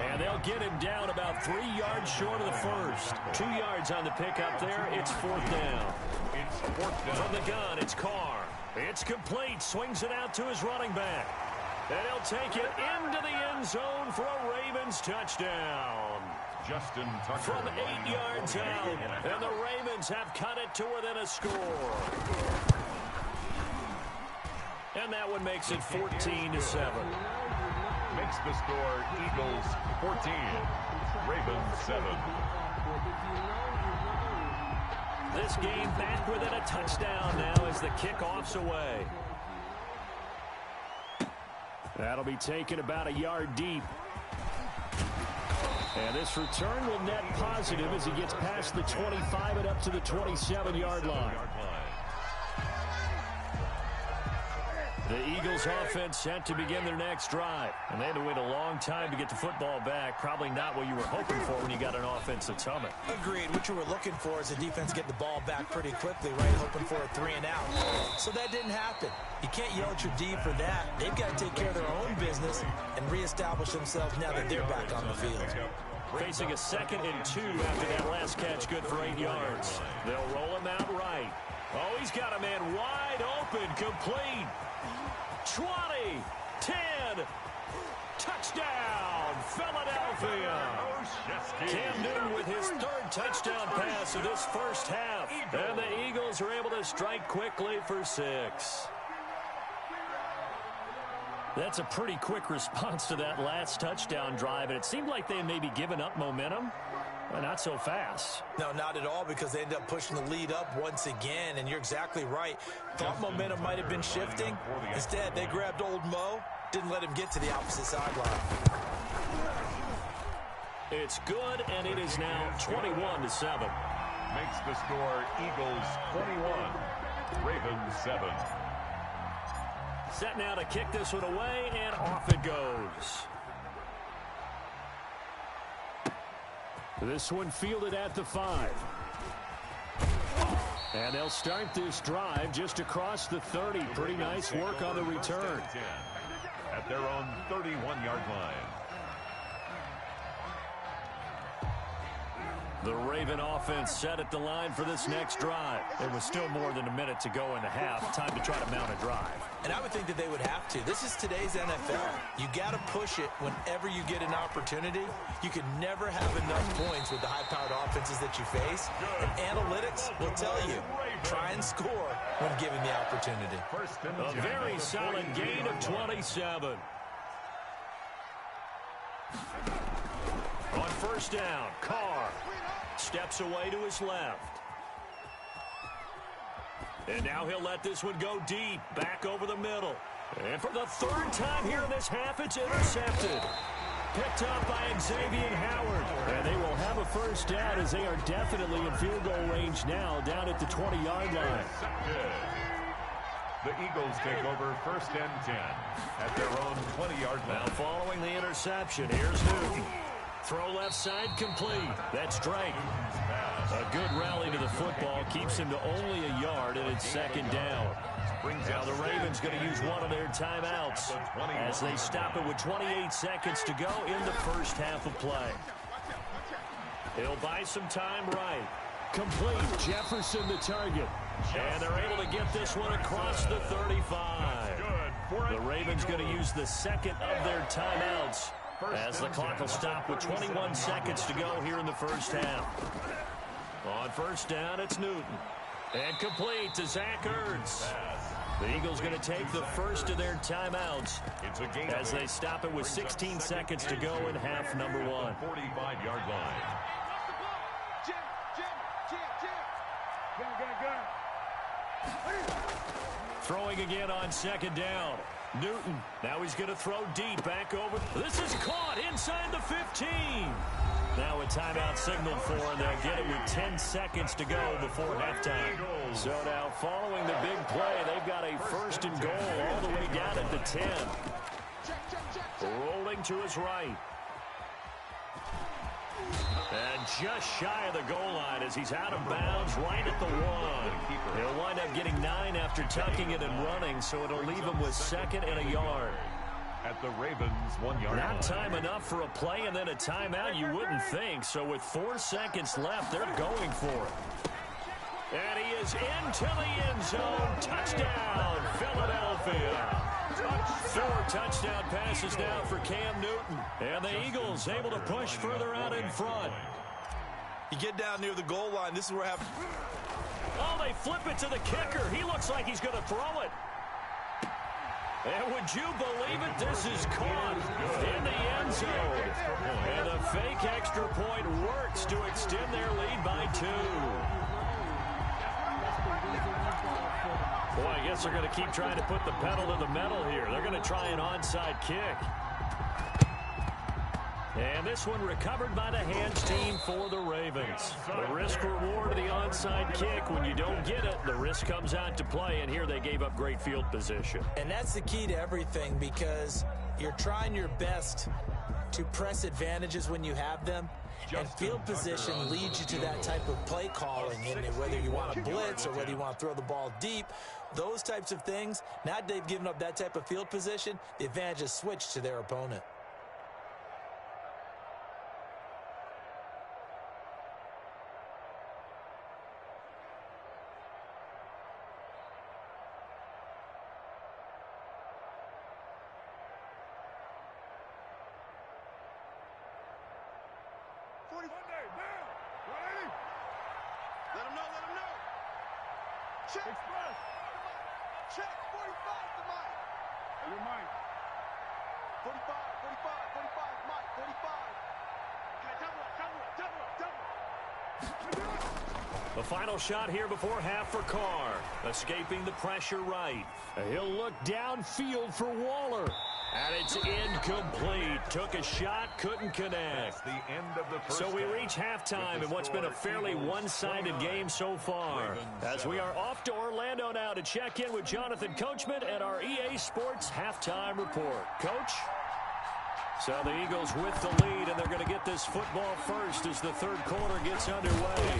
And they'll get him down about 3 yards short of the first. 2 yards on the pickup there. It's 4th down. From the gun, it's Carr. It's complete. Swings it out to his running back. And he'll take it into the end zone for a Ravens touchdown. Justin Tucker. From 8 yards out. And the Ravens have cut it to within a score. And that one makes it 14-7. Makes the score Eagles 14, Ravens 7. This game back within a touchdown now as the kickoff's away. That'll be taken about a yard deep. And this return will net positive as he gets past the 25 and up to the 27-yard line. The Eagles offense set to begin their next drive. And they had to wait a long time to get the football back. Probably not what you were hoping for when you got an offense that's humming. Agreed. What you were looking for is the defense get the ball back pretty quickly, right? Hoping for a 3 and out. So that didn't happen. You can't yell at your D for that. They've got to take care of their own business and reestablish themselves now that they're back on the field. Facing a 2nd and 2 after that last catch, good for 8 yards. They'll roll him out right. Oh, he's got a man wide open, complete. 20, 10, touchdown, Philadelphia. Cam Newton with his 3rd touchdown pass of this first half. And the Eagles are able to strike quickly for 6. That's a pretty quick response to that last touchdown drive, and it seemed like they may be giving up momentum. Well, not so fast. No, not at all, because they ended up pushing the lead up once again, and you're exactly right. Thought momentum might have been shifting. Instead, they grabbed old Mo, didn't let him get to the opposite sideline. It's good, and it is now 21-7. Makes the score Eagles 21, Ravens 7. Set now to kick this one away, and off it goes. This one fielded at the 5. And they'll start this drive just across the 30. Pretty nice work on the return. At their own 31-yard line. The Raven offense set at the line for this next drive. There was still more than a minute to go in the half. Time to try to mount a drive. And I would think that they would have to. This is today's NFL. You got to push it whenever you get an opportunity. You can never have enough points with the high-powered offenses that you face. And analytics will tell you, try and score when given the opportunity. A very solid gain of 27. On first down, Carr steps away to his left. And now he'll let this one go deep, back over the middle. And for the 3rd time here in this half, it's intercepted. Picked up by Xavier Howard. And they will have a first down as they are definitely in field goal range now, down at the 20-yard line. The Eagles take over 1st and 10 at their own 20-yard line. Now following the interception, here's Newton. Throw left side complete. That's Drake. A good rally to the football keeps him to only a yard, and it's 2nd down. Now the Ravens going to use one of their timeouts as they stop it with 28 seconds to go in the first half of play. He'll buy some time right. Complete. Jefferson the target. And they're able to get this one across the 35. The Ravens going to use the 2nd of their timeouts as the clock will stop with 21 seconds to go here in the first half. On first down, it's Newton. And complete to Zach Ertz. The Eagles going to take the first of their timeouts as they stop it with 16 seconds to go in half number 1. 45-yard line. Throwing again on 2nd down. Newton, now he's going to throw deep back over. This is caught inside the 15. Now a timeout signaled for, and they'll get it with 10 seconds to go before halftime. So now following the big play, they've got a 1st and goal all the way down at the 10. Rolling to his right. And just shy of the goal line as he's out of bounds right at the 1. He'll wind up getting 9 after tucking it and running, so it'll leave him with 2nd and a yard. At the Ravens 1-yard line. Not time enough for a play and then a timeout, you wouldn't think. So with 4 seconds left, they're going for it. And he is into the end zone. Touchdown, Philadelphia. 4 touchdown passes now for Cam Newton. And the Eagles able to push further out in front. You get down near the goal line, this is where Oh, they flip it to the kicker. He looks like he's going to throw it. And would you believe it? This is caught in the end zone. And the fake extra point works to extend their lead by 2. Boy, I guess they're going to keep trying to put the pedal to the metal here. They're going to try an onside kick. And this one recovered by the hands team for the Ravens. The risk reward of the onside kick. When you don't get it, the risk comes out to play, and here they gave up great field position. And that's the key to everything, because you're trying your best to press advantages when you have them, and field position leads you to that type of play calling. And whether you want to blitz or whether you want to throw the ball deep, those types of things, now that they've given up that type of field position, the advantage is switched to their opponent. Let him know, let him know. Check. Express. Check. 45 to Mike. You're Mike. 45, Mike. 45. Okay, double. The final shot here before half for Carr. Escaping the pressure right. He'll look downfield for Waller. And it's incomplete. Took a shot, couldn't connect. The end of the first so we reach halftime in what's been a fairly one-sided game so far. As we are off to Orlando now to check in with Jonathan Coachman at our EA Sports Halftime Report. Coach? So the Eagles with the lead, and they're going to get this football first as the third quarter gets underway.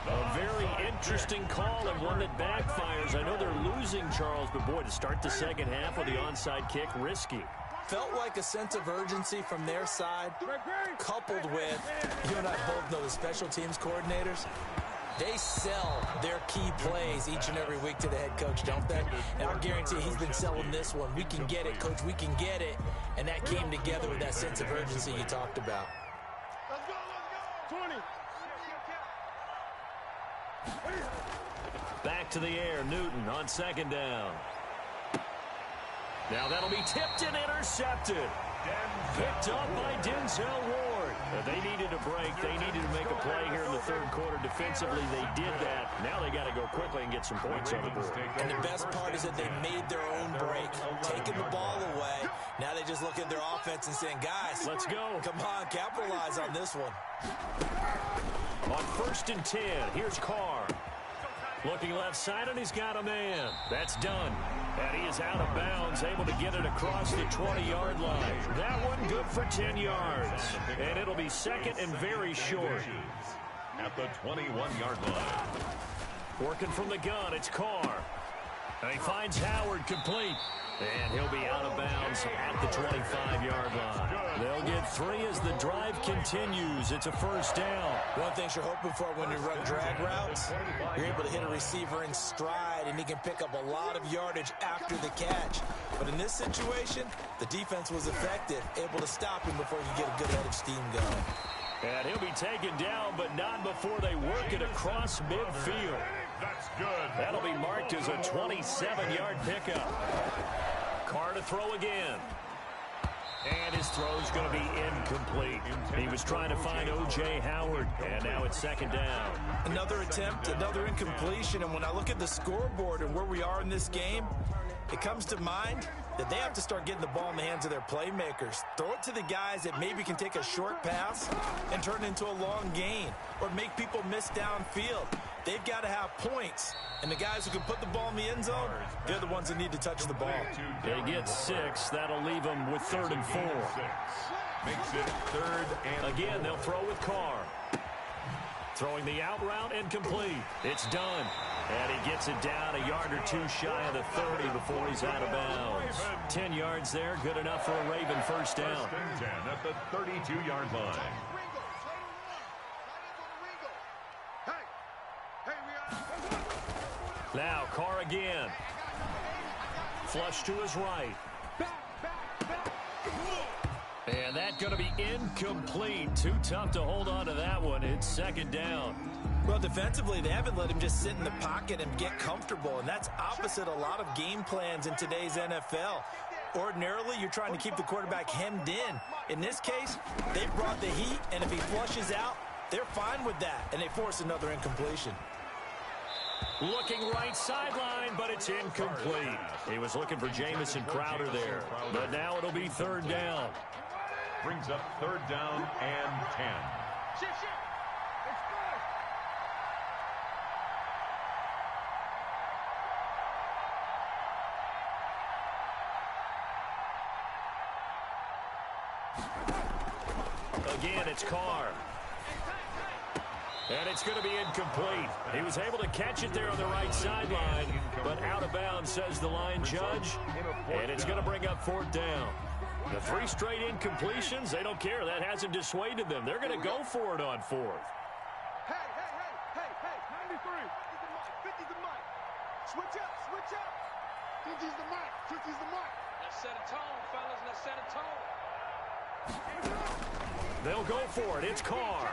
A very interesting call and one that backfires. I know they're losing, Charles, but boy, to start the second half with the onside kick, risky. Felt like a sense of urgency from their side, coupled with, you and I both know the special teams coordinators, they sell their key plays each and every week to the head coach, don't they? And I'll guarantee he's been selling this one. We can get it, coach, we can get it. And that came together with that sense of urgency you talked about. Let's go. 20. Back to the air, Newton on second down. Now that'll be tipped and intercepted. Picked up by Denzel Ward. They needed a break. They needed to make a play here in the third quarter. Defensively, they did that. Now they got to go quickly and get some points on the board. And the best part is that they made their own break, taking the ball away. Now they just look at their offense and saying, guys, let's go. Come on, capitalize on this one. On 1st and 10, here's Carr. Looking left side, and he's got a man. That's done. And he is out of bounds, able to get it across the 20-yard line. That one good for 10 yards. And it'll be second and very short. At the 21-yard line. Working from the gun, it's Carr. And he finds Howard complete. And he'll be out of bounds at the 25-yard line. They'll get 3 as the drive continues. It's a first down. One thing you're hoping for when you run drag routes, you're able to hit a receiver in stride, and he can pick up a lot of yardage after the catch. But in this situation, the defense was effective, able to stop him before he could get a good head of steam going. And he'll be taken down, but not before they work it across midfield. That's good. That'll be marked as a 27-yard pickup. Carr to throw again. And his throw's going to be incomplete. He was trying to find O.J. Howard, and now it's second down. Another attempt, another incompletion, and when I look at the scoreboard and where we are in this game, it comes to mind that they have to start getting the ball in the hands of their playmakers. Throw it to the guys that maybe can take a short pass and turn it into a long gain or make people miss downfield. They've got to have points. And the guys who can put the ball in the end zone, they're the ones that need to touch the ball. They get 6. That'll leave them with 3rd and 4. Makes it 3rd and again, they'll throw with Carr. Throwing the out route incomplete. It's done. And he gets it down a yard or 2 shy of the 30 before he's out of bounds. 10 yards there, good enough for a Raven first down. 10 at the 32-yard line. Now Carr again. Flush to his right. And that's going to be incomplete. Too tough to hold on to that one. It's second down. Well, defensively, they haven't let him just sit in the pocket and get comfortable, and that's opposite a lot of game plans in today's NFL. Ordinarily, you're trying to keep the quarterback hemmed in. In this case, they brought the heat, and if he flushes out, they're fine with that, and they force another incompletion. Looking right sideline, but it's incomplete. He was looking for Jamison Crowder there, but now it'll be third down. Brings up third down and 10. Again, it's Carr. And it's going to be incomplete. He was able to catch it there on the right sideline, but out of bounds, says the line judge. And it's going to bring up fourth down. The 3 straight incompletions, they don't care. That hasn't dissuaded them. They're going to go for it on fourth. Hey, 93. 50's the mic. Switch up. 50's the mic. 50's the mic. Let's set a tone, fellas. Let's set a tone. They'll go for it. It's Carr.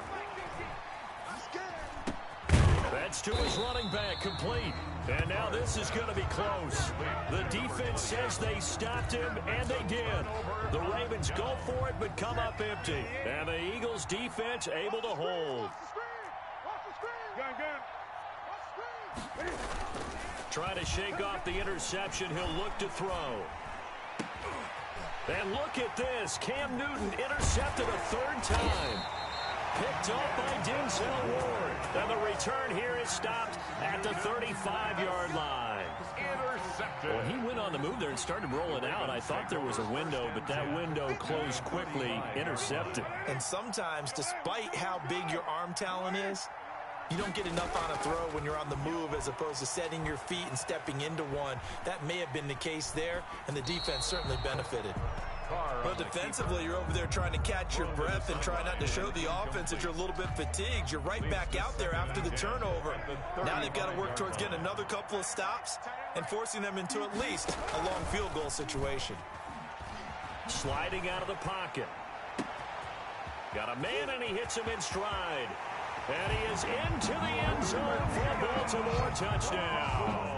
That's to his running back, complete. And now this is going to be close. The defense says they stopped him, and they did. The Ravens go for it, but come up empty. And the Eagles defense able to hold. Trying to shake off the interception. He'll look to throw. And look at this. Cam Newton intercepted a third time. Picked off by Denzel Ward. And the return here is stopped at the 35-yard line. Intercepted. Well, he went on the move there and started rolling out. I thought there was a window, but that window closed quickly. Intercepted. And sometimes, despite how big your arm talent is, you don't get enough on a throw when you're on the move as opposed to setting your feet and stepping into one. That may have been the case there, and the defense certainly benefited. But defensively, you're over there trying to catch your breath and try not to show the offense that you're a little bit fatigued. You're right back out there after the turnover. Now they've got to work towards getting another couple of stops and forcing them into at least a long field goal situation. Sliding out of the pocket. Got a man, and he hits him in stride. And he is into the end zone for a Baltimore touchdown.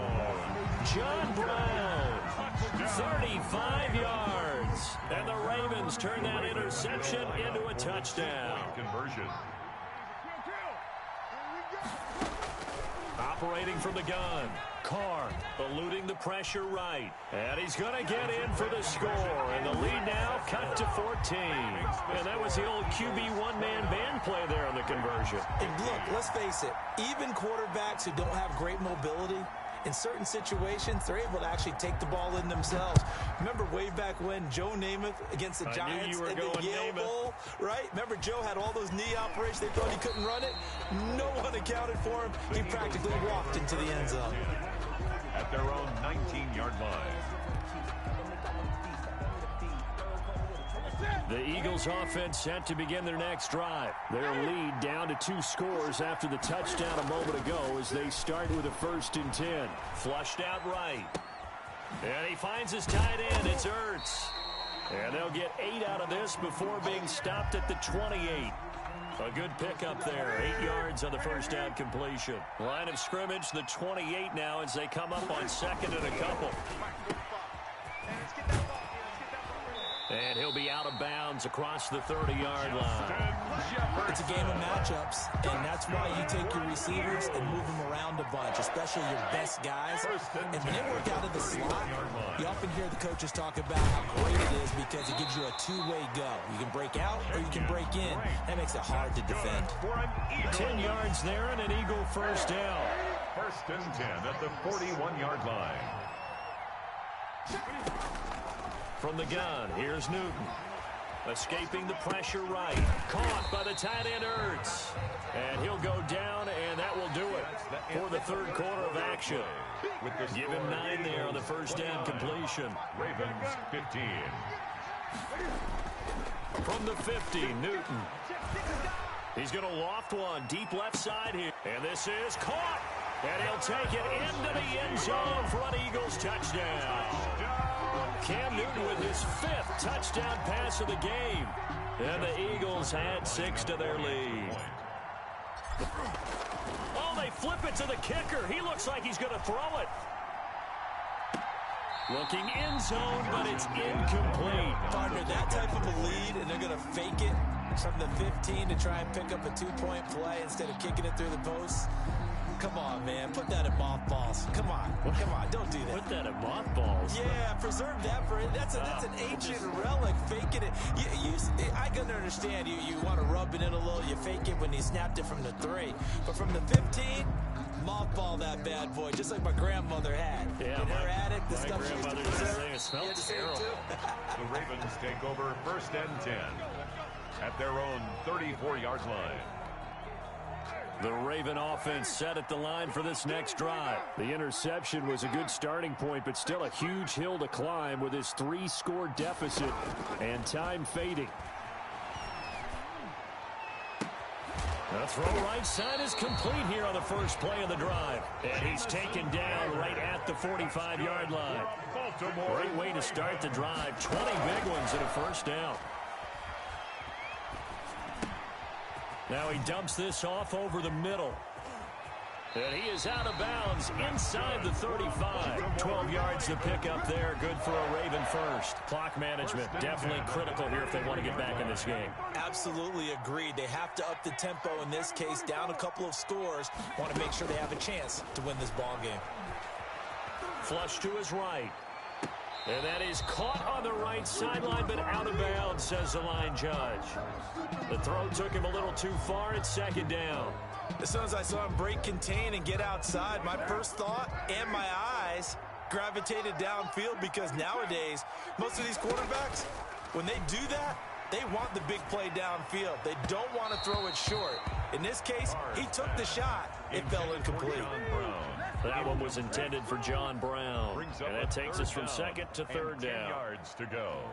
John Brown, 35 yards. And the Ravens turn that interception into a touchdown. Conversion. Operating from the gun. Carr eluding the pressure right. And he's going to get in for the score. And the lead now cut to 14. And that was the old QB one-man band play there on the conversion. And look, let's face it, even quarterbacks who don't have great mobility, in certain situations, they're able to actually take the ball in themselves. Remember way back when Joe Namath against the Giants in the Yale Bowl, right? Remember Joe had all those knee operations. They thought he couldn't run it. No one accounted for him. He practically walked into the end zone. At their own 19-yard line. The Eagles offense set to begin their next drive. Their lead down to 2 scores after the touchdown a moment ago as they start with a 1st and 10. Flushed out right. And he finds his tight end. It's Ertz. And they'll get 8 out of this before being stopped at the 28. A good pickup there. 8 yards on the first down completion. Line of scrimmage, the 28 now as they come up on 2nd and a couple. And he'll be out of bounds across the 30-yard line. It's a game of matchups, and that's why you take your receivers and move them around a bunch, especially your best guys. And when they work out of the slot, you often hear the coaches talk about how great it is because it gives you a two-way go. You can break out or you can break in. That makes it hard to defend. 10 yards there and an Eagle first down. 1st and 10 at the 41-yard line. From the gun, here's Newton. Escaping the pressure right. Caught by the tight end Ertz. And he'll go down, and that will do it for the 3rd quarter of action. Give him 9 there on the first down completion. Ravens 15. From the 50, Newton. He's going to loft one deep left side here. And this is caught. And he'll take it into the end zone for an Eagles touchdown. Cam Newton with his 5th touchdown pass of the game. And the Eagles add 6 to their lead. Oh, they flip it to the kicker. He looks like he's going to throw it. Looking end zone, but it's incomplete. Partner, that type of a lead, and they're going to fake it from the 15 to try and pick up a 2-point play instead of kicking it through the posts. Come on, man. Put that in mothballs. Come on. Come on. Don't do that. Put that in mothballs? Yeah, preserve that for it. That's an ancient relic. Faking it. I can understand. You want to rub it in a little. You fake it when you snapped it from the 3. But from the 15, mothball that bad boy, just like my grandmother had. Yeah, in her attic, the stuff she used to preserve. It smells terrible. The Ravens take over 1st and 10 at their own 34-yard line. The Raven offense set at the line for this next drive. The interception was a good starting point, but still a huge hill to climb with his 3-score deficit and time fading. The throw right side is complete here on the first play of the drive. And he's taken down right at the 45-yard line. Great way to start the drive. 20 big ones and a first down. Now he dumps this off over the middle. And he is out of bounds inside the 35. 12 yards to pick up there. Good for a Raven first. Clock management definitely critical here if they want to get back in this game. Absolutely agreed. They have to up the tempo in this case, down a couple of scores. Want to make sure they have a chance to win this ball game. Flush to his right. And that is caught on the right sideline, but out of bounds, says the line judge. The throw took him a little too far. It's 2nd down. As soon as I saw him break contain and get outside, my first thought and my eyes gravitated downfield, because nowadays, most of these quarterbacks, when they do that, they want the big play downfield. They don't want to throw it short. In this case, he took the shot. It fell incomplete. That one was intended for John Brown. And that takes us from 2nd to 3rd down. 10 yards to go.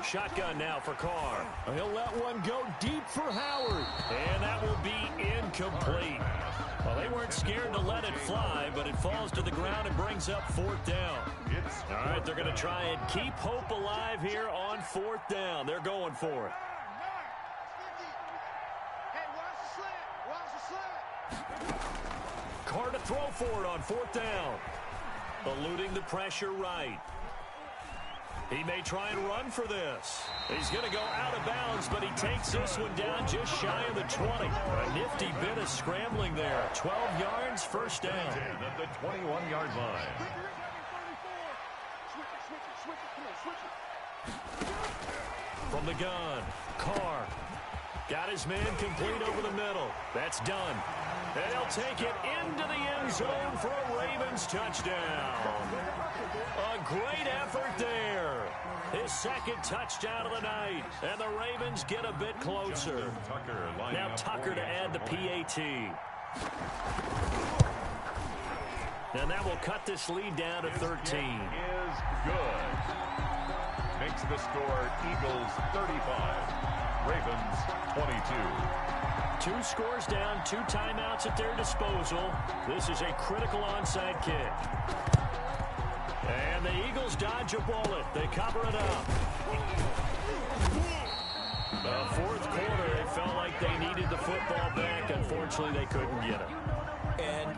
Shotgun now for Carr. He'll let one go deep for Howard. And that will be incomplete. Well, they weren't scared to let it fly, but it falls to the ground and brings up 4th down. All right, they're going to try and keep hope alive here on 4th down. They're going for it. Carr to throw for it on 4th down. Eluding the pressure right. He may try and run for this. He's going to go out of bounds, but he takes this one down just shy of the 20. A nifty bit of scrambling there. 12 yards, first down. At the 21-yard line. From the gun, Carr got his man complete over the middle. That's done. And he'll take it into the end zone for a Ravens touchdown. A great effort there. His 2nd touchdown of the night. And the Ravens get a bit closer. Now Tucker to add the PAT. And that will cut this lead down to 13. Is good. Makes the score Eagles 35. Ravens 22. 2 scores down, 2 timeouts at their disposal. This is a critical onside kick. And the Eagles dodge a bullet. They cover it up. The 4th quarter, they felt like they needed the football back. Unfortunately, they couldn't get it. And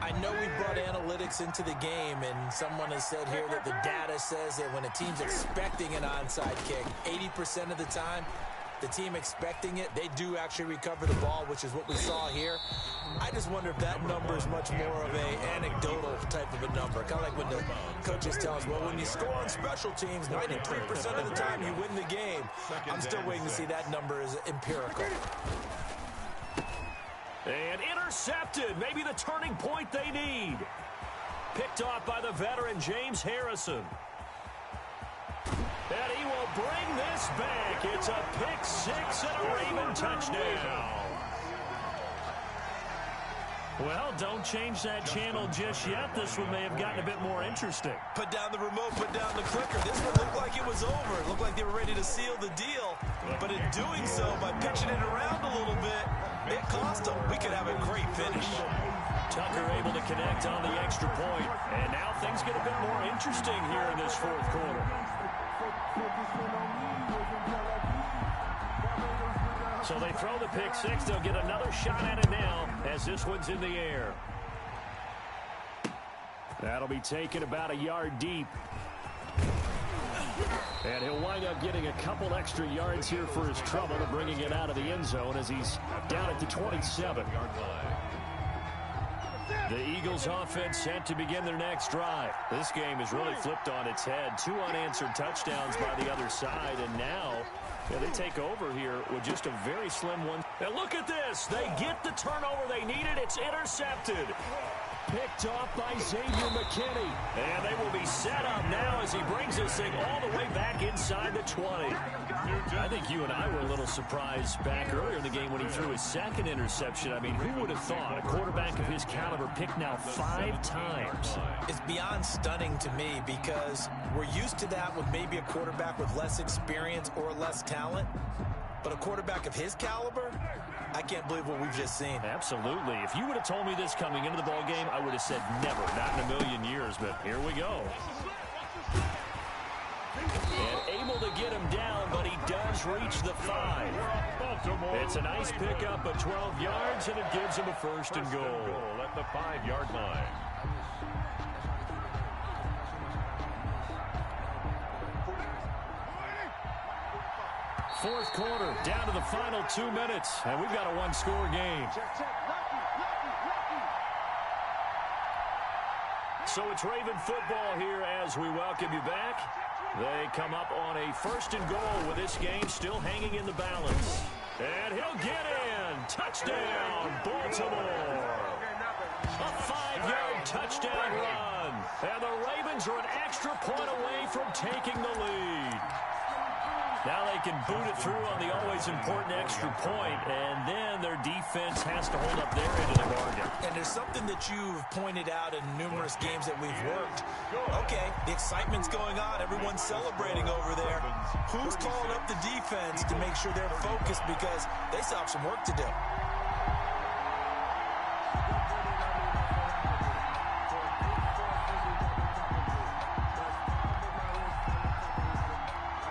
I know we brought analytics into the game, and someone has said here that the data says that when a team's expecting an onside kick, 80% of the time, the team expecting it, they do actually recover the ball, which is what we saw here. I just wonder if that number is much more of an anecdotal type of a number. Kind of like when the coaches tell us, well, when you score on special teams, 93% of the time you win the game. I'm still waiting to see that number is empirical. And intercepted. Maybe the turning point they need. Picked off by the veteran James Harrison. And he will bring this back. It's a pick 6 and a Raven touchdown. Well, don't change that channel just yet. This one may have gotten a bit more interesting. Put down the remote, put down the clicker. This one looked like it was over. It looked like they were ready to seal the deal. But in doing so, by pitching it around a little bit, it cost them. We could have a great finish. Tucker able to connect on the extra point. And now things get a bit more interesting here in this fourth quarter. So they throw the pick six. They'll get another shot at it now as this one's in the air. That'll be taken about a yard deep. And he'll wind up getting a couple extra yards here for his trouble and bringing it out of the end zone as he's down at the 27. The Eagles offense set to begin their next drive. This game is really flipped on its head. 2 unanswered touchdowns by the other side, and now they take over here with just a very slim one. And look at this. They get the turnover they needed. It's intercepted. Picked off by Xavier McKinney. And they will be set up now as he brings this thing all the way back inside the 20. I think you and I were a little surprised back earlier in the game when he threw his second interception. I mean, who would have thought a quarterback of his caliber picked now 5 times? It's beyond stunning to me because we're used to that with maybe a quarterback with less experience or less talent. But a quarterback of his caliber, I can't believe what we've just seen. Absolutely. If you would have told me this coming into the ball game, I would have said never, not in a million years. But here we go. And able to get him down, but he does reach the 5. It's a nice pickup of 12 yards, and it gives him a first and goal at the 5-yard line. Fourth quarter, down to the final 2 minutes, and we've got a one-score game. So it's Raven football here as we welcome you back. They come up on a first and goal with this game still hanging in the balance. And he'll get in. Touchdown, Baltimore. A 5-yard touchdown run. And the Ravens are an extra point away from taking the lead. Now they can boot it through on the always important extra point, and then their defense has to hold up their end of the bargain. And there's something that you've pointed out in numerous games that we've worked. Okay, the excitement's going on. Everyone's celebrating over there. Who's calling up the defense to make sure they're focused because they still have some work to do?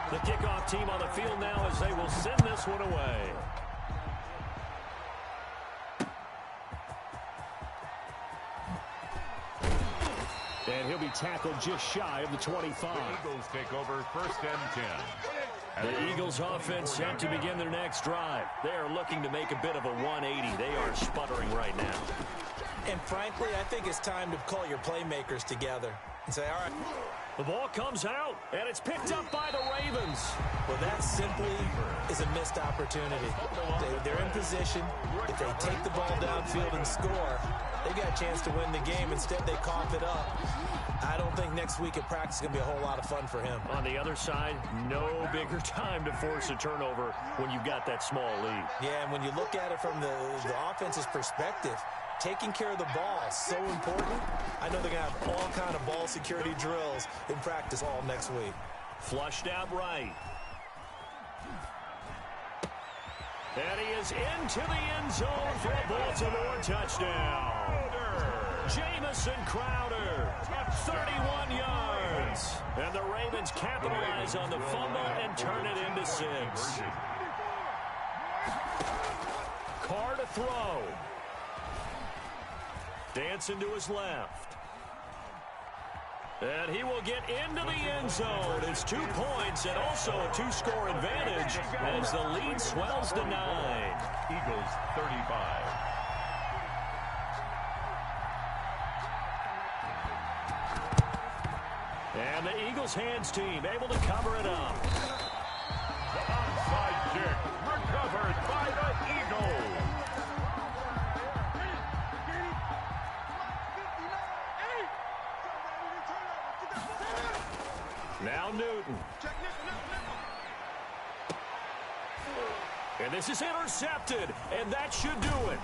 The kickoff team on the field now as they will send this one away. And he'll be tackled just shy of the 25. The Eagles take over first and 10. The Eagles offense set to begin their next drive. They are looking to make a bit of a 180. They are sputtering right now. And frankly, I think it's time to call your playmakers together and say, all right. The ball comes out, and it's picked up by the Ravens. Well, that simply is a missed opportunity. They're in position. If they take the ball downfield and score, they got a chance to win the game. Instead, they cough it up. I don't think next week at practice is going to be a whole lot of fun for him. On the other side, no bigger time to force a turnover when you've got that small lead. Yeah, and when you look at it from the offense's perspective, taking care of the ball is so important. I know they're going to have all kind of ball security drills in practice all next week. Flushed out right. And he is into the end zone for a Baltimore touchdown. Jamison Crowder, 31 yards. And the Ravens capitalize on the fumble and turn it into 6. Carr to throw. Dancing to his left. And he will get into the end zone. It's 2 points and also a 2-score advantage as the lead swells to 9. Eagles 35. And the Eagles hands team able to cover it up. The onside kick recovered by the Eagles. Now Newton. And this is intercepted, and that should do it.